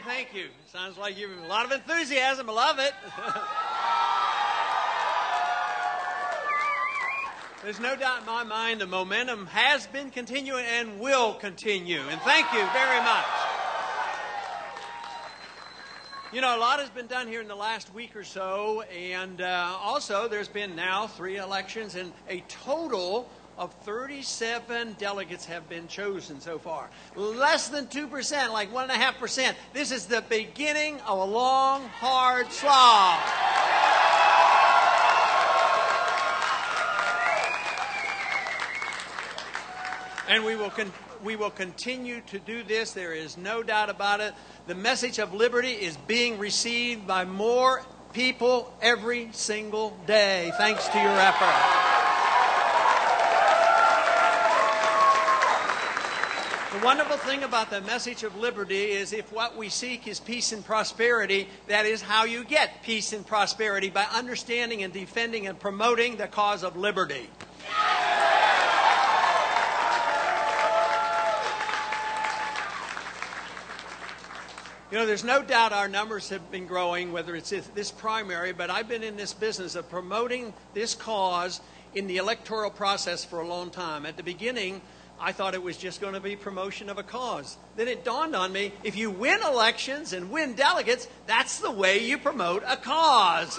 Thank you. Sounds like you have a lot of enthusiasm. I love it. There's no doubt in my mind the momentum has been continuing and will continue. And thank you very much. You know, a lot has been done here in the last week or so, and also there's been now 3 elections, and a total of 37 delegates have been chosen so far. Less than 2%, like 1.5%. This is the beginning of a long, hard slog. And we will continue to do this. There is no doubt about it. The message of liberty is being received by more people every single day, thanks to your effort. The wonderful thing about the message of liberty is if what we seek is peace and prosperity, that is how you get peace and prosperity, by understanding and defending and promoting the cause of liberty. You know, there's no doubt our numbers have been growing, whether it's this primary, but I've been in this business of promoting this cause in the electoral process for a long time. At the beginning, I thought it was just going to be promotion of a cause. Then it dawned on me, if you win elections and win delegates, that's the way you promote a cause.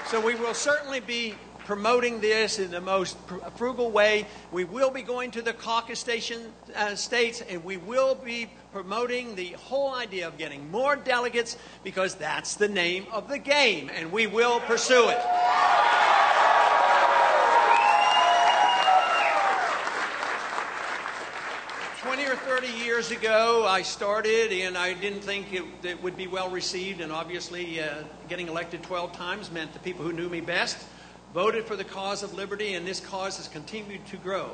So we will certainly be promoting this in the most frugal way. We will be going to the caucus states, and we will be promoting the whole idea of getting more delegates, because that's the name of the game, and we will pursue it. Or 30 years ago, I started, and I didn't think it would be well received, and obviously getting elected 12 times meant the people who knew me best voted for the cause of liberty, and this cause has continued to grow.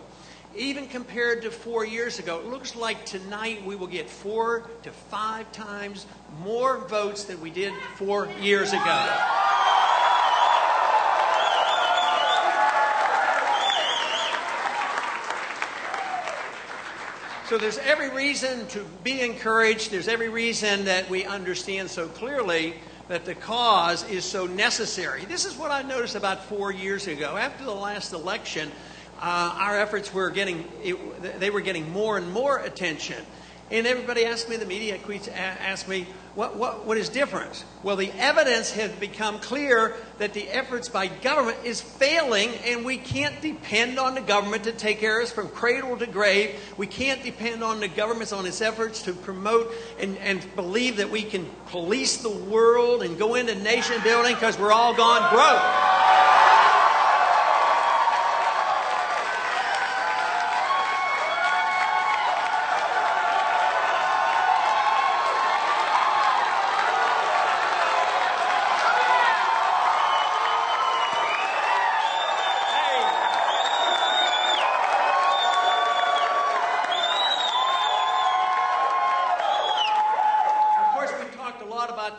Even compared to 4 years ago, it looks like tonight we will get 4 to 5 times more votes than we did 4 years ago. So there's every reason to be encouraged. There's every reason that we understand so clearly that the cause is so necessary. This is what I noticed about 4 years ago. After the last election, our efforts were getting more and more attention. And everybody asked me, the media asked me, what is different? Well, the evidence has become clear that the efforts by government is failing, and we can't depend on the government to take care of us from cradle to grave. We can't depend on the government on its efforts to promote and believe that we can police the world and go into nation building, because we're all gone broke.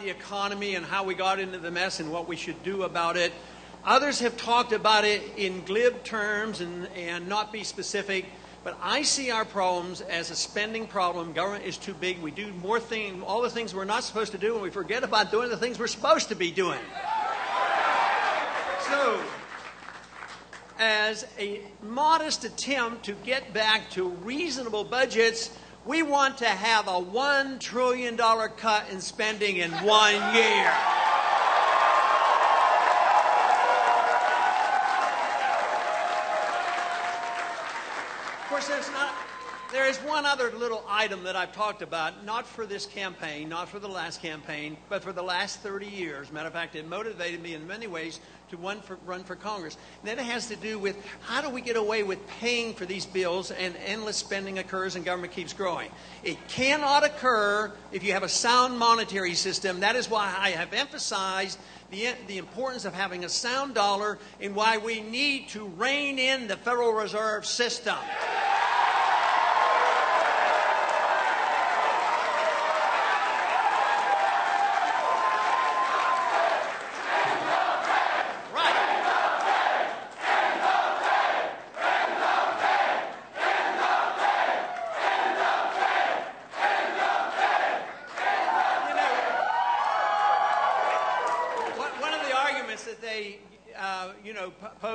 The economy and how we got into the mess and what we should do about it. Others have talked about it in glib terms and not be specific, but I see our problems as a spending problem. Government is too big. We do more things, all the things we're not supposed to do, and we forget about doing the things we're supposed to be doing. So, as a modest attempt to get back to reasonable budgets, we want to have a $1 trillion cut in spending in 1 year. Of course, there is one other little item that I've talked about, not for this campaign, not for the last campaign, but for the last 30 years. Matter of fact, it motivated me in many ways to run for Congress. And then it has to do with how do we get away with paying for these bills and endless spending occurs and government keeps growing. It cannot occur if you have a sound monetary system. That is why I have emphasized the importance of having a sound dollar and why we need to rein in the Federal Reserve System.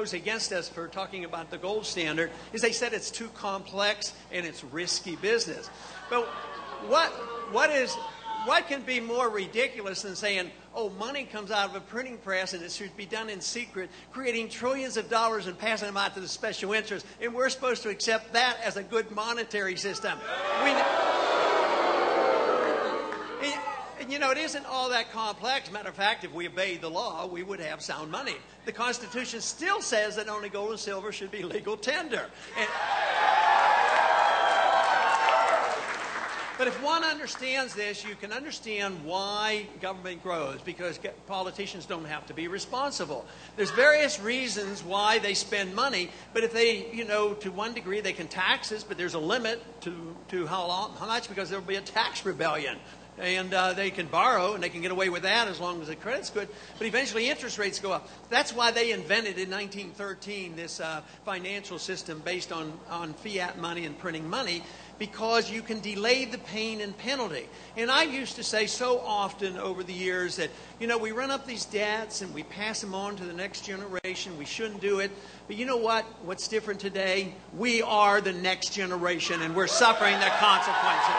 goes against us for talking about the gold standard is they said it's too complex and it's risky business. But what can be more ridiculous than saying, oh, money comes out of a printing press and it should be done in secret, creating trillions of dollars and passing them out to the special interests, and we're supposed to accept that as a good monetary system. It isn't all that complex. Matter of fact, if we obeyed the law, we would have sound money. The Constitution still says that only gold and silver should be legal tender. But if one understands this, you can understand why government grows, because politicians don't have to be responsible. There's various reasons why they spend money, but if they, to one degree, they can tax us, but there's a limit to how much, because there will be a tax rebellion. And they can borrow, and they can get away with that as long as the credit's good. But eventually interest rates go up. That's why they invented in 1913 this financial system based on fiat money and printing money, because you can delay the pain and penalty. And I used to say so often over the years that, we run up these debts and we pass them on to the next generation. We shouldn't do it. But you know what? What's different today? We are the next generation, and we're suffering the consequences.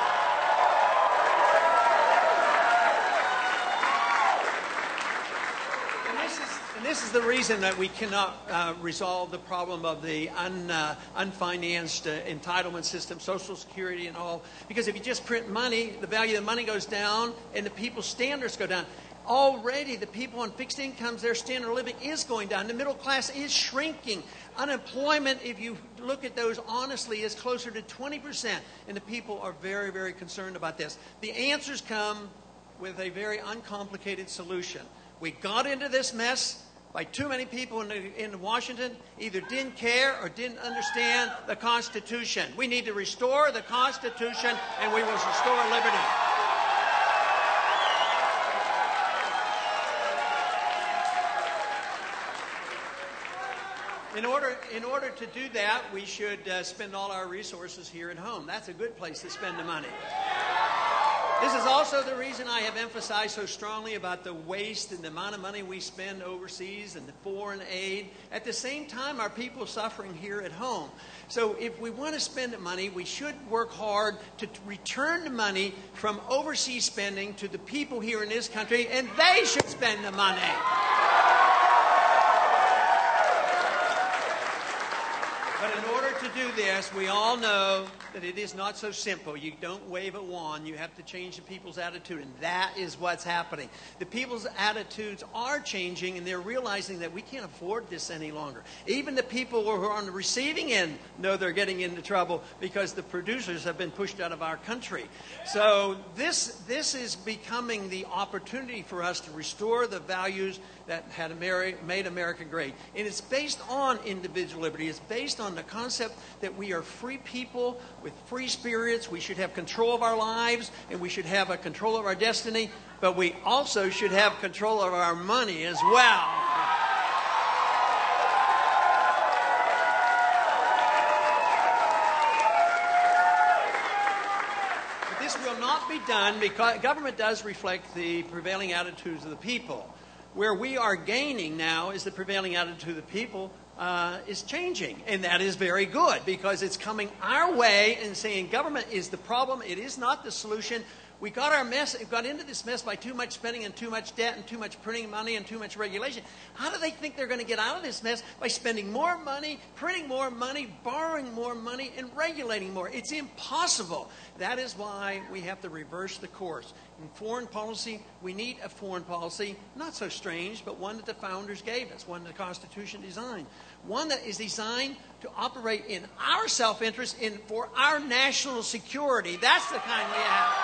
This is the reason that we cannot resolve the problem of the unfinanced entitlement system, Social Security and all. Because if you just print money, the value of the money goes down and the people's standards go down. Already the people on fixed incomes, their standard of living is going down. The middle class is shrinking. Unemployment, if you look at those honestly, is closer to 20%. And the people are very, very concerned about this. The answers come with a very uncomplicated solution. We got into this mess by too many people in Washington either didn't care or didn't understand the Constitution. We need to restore the Constitution, and we will restore liberty. In order to do that, we should spend all our resources here at home. That's a good place to spend the money. This is also the reason I have emphasized so strongly about the waste and the amount of money we spend overseas and the foreign aid. At the same time, our people are suffering here at home. So if we want to spend the money, we should work hard to return the money from overseas spending to the people here in this country, and they should spend the money. But in order to do this, we all know that it is not so simple. You don't wave a wand. You have to change the people's attitude, and that is what's happening. The people's attitudes are changing, and they're realizing that we can't afford this any longer. Even the people who are on the receiving end know they're getting into trouble because the producers have been pushed out of our country. So this is becoming the opportunity for us to restore the values that had made America great. And it's based on individual liberty. It's based on the concept that we are free people with free spirits. We should have control of our lives, and we should have a control of our destiny, but we also should have control of our money as well. But this will not be done because government does reflect the prevailing attitudes of the people. Where we are gaining now is the prevailing attitude of the people is changing. And that is very good because it's coming our way and saying government is the problem. It is not the solution. We got into this mess by too much spending and too much debt and too much printing money and too much regulation. How do they think they're going to get out of this mess? By spending more money, printing more money, borrowing more money, and regulating more. It's impossible. That is why we have to reverse the course. In foreign policy, we need a foreign policy, not so strange, but one that the founders gave us, one that the Constitution designed. One that is designed to operate in our self-interest for our national security. That's the kind we have.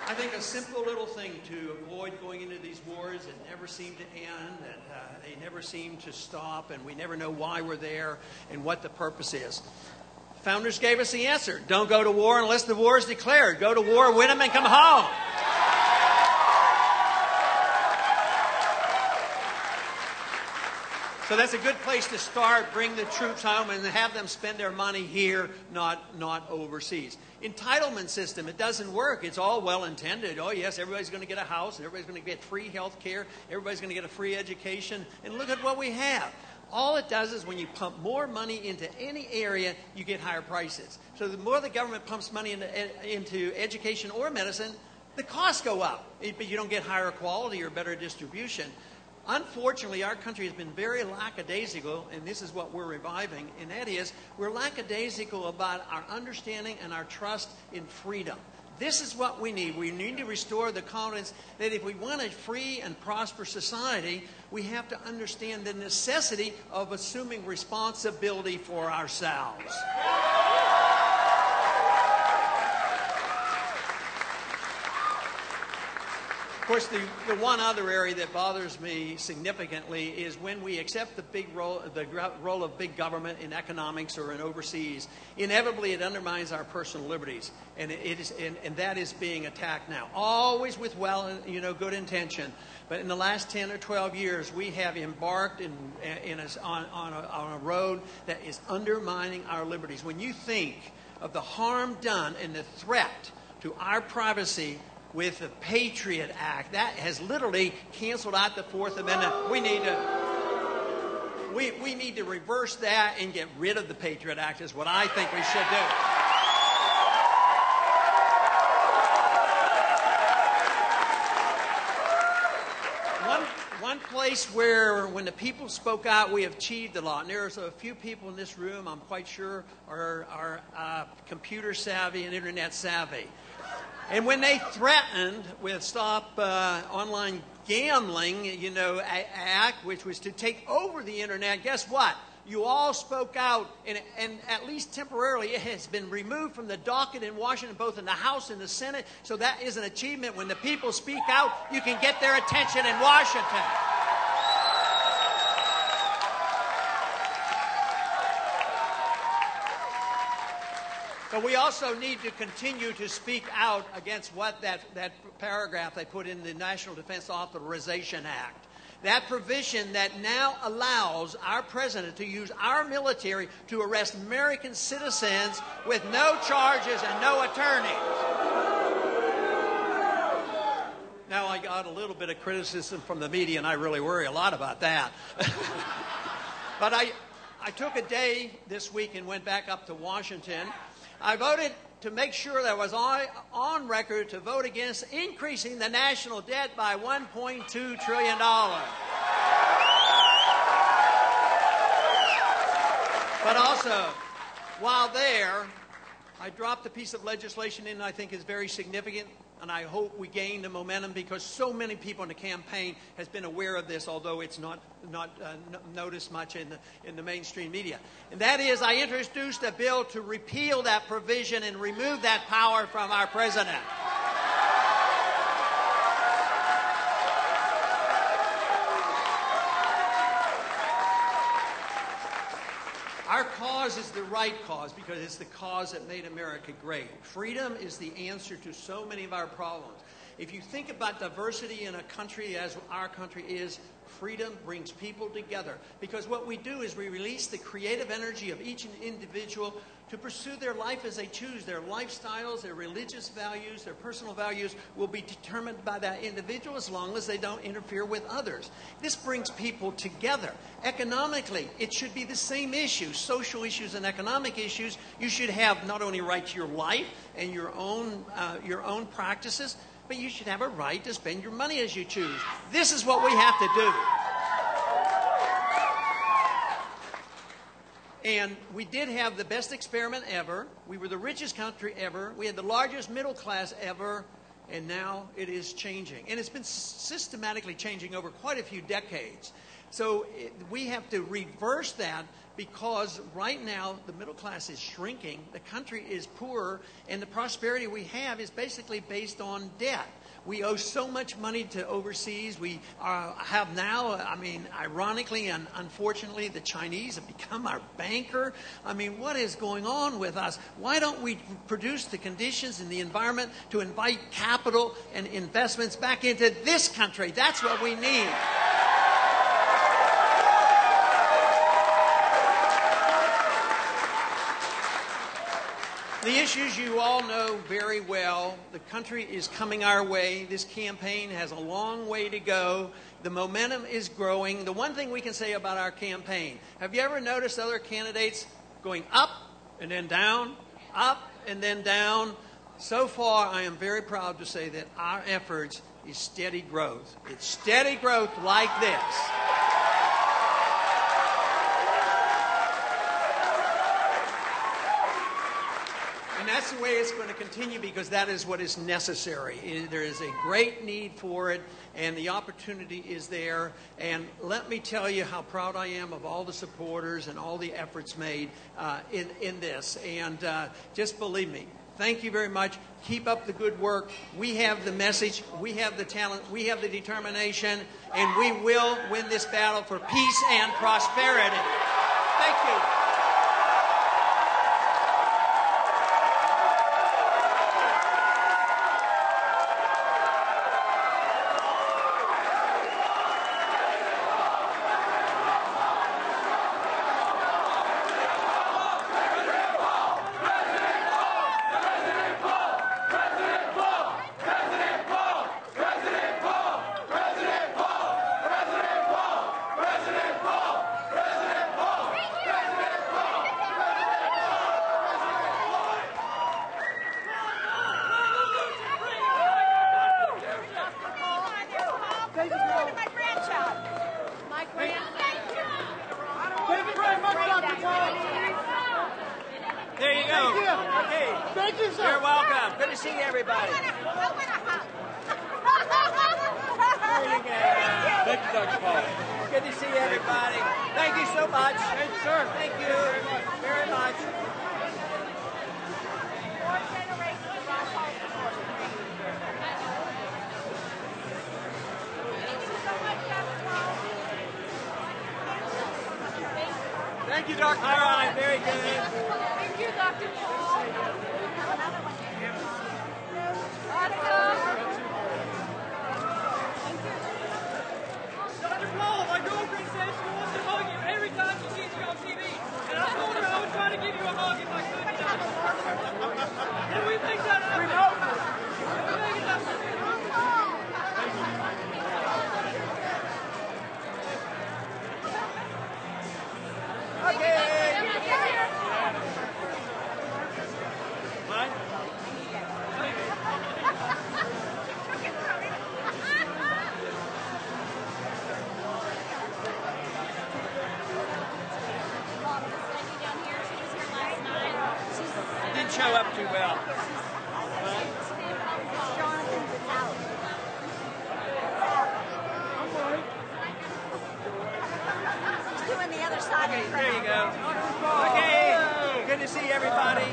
I think a simple little thing to avoid going into these wars that never seem to end, and they never seem to stop, and we never know why we're there and what the purpose is. Founders gave us the answer. Don't go to war unless the war is declared. Go to war, win them, and come home. So that's a good place to start. Bring the troops home and have them spend their money here, not overseas. Entitlement system, it doesn't work. It's all well intended. Oh yes, everybody's going to get a house, and everybody's going to get free health care, everybody's going to get a free education, and look at what we have. All it does is when you pump more money into any area, you get higher prices. So the more the government pumps money into education or medicine, the costs go up, but you don't get higher quality or better distribution. Unfortunately, our country has been very lackadaisical, and this is what we're reviving, and that is we're lackadaisical about our understanding and our trust in freedom. This is what we need. We need to restore the confidence that if we want a free and prosperous society, we have to understand the necessity of assuming responsibility for ourselves. Of course, the one other area that bothers me significantly is when we accept the role of big government in economics or in overseas. Inevitably, it undermines our personal liberties, and that is being attacked now. Always with good intention, but in the last 10 or 12 years, we have embarked on a road that is undermining our liberties. When you think of the harm done and the threat to our privacy with the Patriot Act, that has literally canceled out the Fourth Amendment. We need to reverse that and get rid of the Patriot Act is what I think we should do. One place where, when the people spoke out, we have achieved a lot. And there's a few people in this room, I'm quite sure, are computer savvy and internet savvy. And when they threatened with Stop Online Gambling, Act, which was to take over the internet, guess what? You all spoke out, and at least temporarily, it has been removed from the docket in Washington, both in the House and the Senate. So that is an achievement. When the people speak out, you can get their attention in Washington. But we also need to continue to speak out against what that paragraph they put in the National Defense Authorization Act. That provision that now allows our president to use our military to arrest American citizens with no charges and no attorneys. Now, I got a little bit of criticism from the media, and I really worry a lot about that. But I took a day this week and went back up to Washington. I voted to make sure that I was on record to vote against increasing the national debt by $1.2 trillion. But also, while there, I dropped a piece of legislation in I think is very significant, and I hope we gain the momentum because so many people in the campaign has been aware of this, although it's not noticed much in the mainstream media. And that is, I introduced a bill to repeal that provision and remove that power from our president. Our cause is the right cause because it's the cause that made America great. Freedom is the answer to so many of our problems. If you think about diversity in a country as our country is, freedom brings people together. Because what we do is we release the creative energy of each individual to pursue their life as they choose. Their lifestyles, their religious values, their personal values will be determined by that individual as long as they don't interfere with others. This brings people together. Economically, it should be the same issue. Social issues and economic issues. You should have not only right to your life and your own practices, but you should have a right to spend your money as you choose. This is what we have to do. And we did have the best experiment ever. We were the richest country ever. We had the largest middle class ever. And now it is changing. And it's been systematically changing over quite a few decades. So we have to reverse that because right now the middle class is shrinking, the country is poorer, and the prosperity we have is basically based on debt. We owe so much money to overseas. We have now, ironically and unfortunately, the Chinese have become our banker. What is going on with us? Why don't we produce the conditions and the environment to invite capital and investments back into this country? That's what we need. The issues you all know very well. The country is coming our way. This campaign has a long way to go. The momentum is growing. The one thing we can say about our campaign, have you ever noticed other candidates going up and then down, up and then down? So far, I am very proud to say that our efforts is steady growth. It's steady growth like this. And that's the way it's going to continue, because that is what is necessary. There is a great need for it, and the opportunity is there. And let me tell you how proud I am of all the supporters and all the efforts made in this. And just believe me, thank you very much. Keep up the good work. We have the message, we have the talent, we have the determination, and we will win this battle for peace and prosperity. Thank you. There you go. Okay. Thank you, sir. You're welcome. Good to see everybody. I want a hug. There you go. Thank you, Dr. Paul. Good to see everybody. Thank you so much. Thank you, sir. Thank you very much. Thank you, Dr. Paul. All right, very good. Thank you, Dr. Paul. Dr. Paul, my girlfriend says she wants to hug you every time she sees you on TV. And I told her I would try to give you a hug if I could tonight. Can we make that happen? We know. Can we make it happen? Okay. Didn't show up too well. He's doing the other side Okay, of the there you crowd. go. Okay, good to see everybody.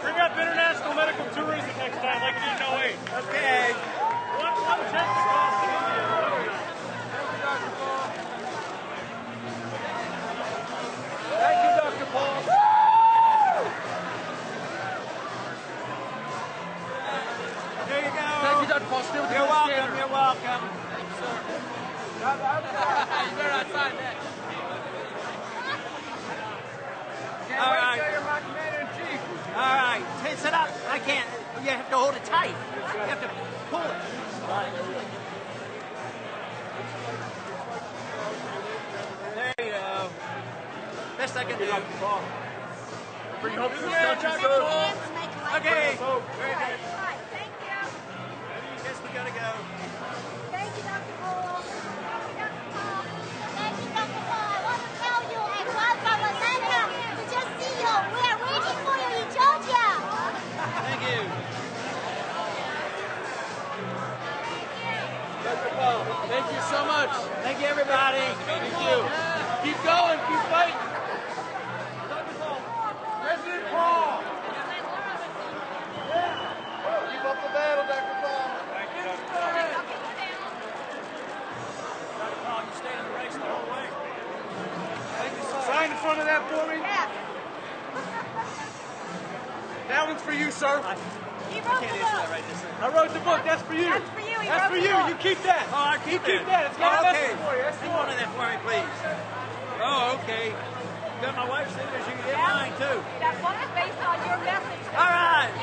Bring up international medical tourism next time, like you did in 08. Okay. One check the cost of India. Thank you, Dr. Paul. There you go. Thank you, Dr. Paul. Still with You're the welcome. scanner. You're welcome. You better not sign that. All right. All right. Tense it up. I can't. You have to hold it tight. You have to pull it. There you go. Best I can do. Bring hope to the Yeah, country, Dr. sir. Paul. Okay. Hope. Very good. Thank you. Guess we gotta go. Thank you, Dr. Paul. Thank you, Dr. Paul. Thank you, Dr. Paul. I want to tell you and welcome Atlanta to just see you. We are waiting for you in Georgia. Thank you. Dr. Paul, thank you so much. Thank you, everybody. Thank you. Keep going. Keep fighting. President Paul. Keep up the battle, Dr. Paul. Thank you, Dr. Paul. Dr. Paul, you stayed in the race the whole way. Thank you, sir. Sign in front of that for me. Yeah. That one's for you, sir. He wrote the book. right this second. I wrote the book. That's for you. That's for you. He That's wrote for the you. book. You keep that. Oh, I keep You keep that. It's got a okay. message for you. That's Hang yours. on to that for me, please. Oh, okay. got my wife's signatures, you can get mine too. That's what is based on your message. All right.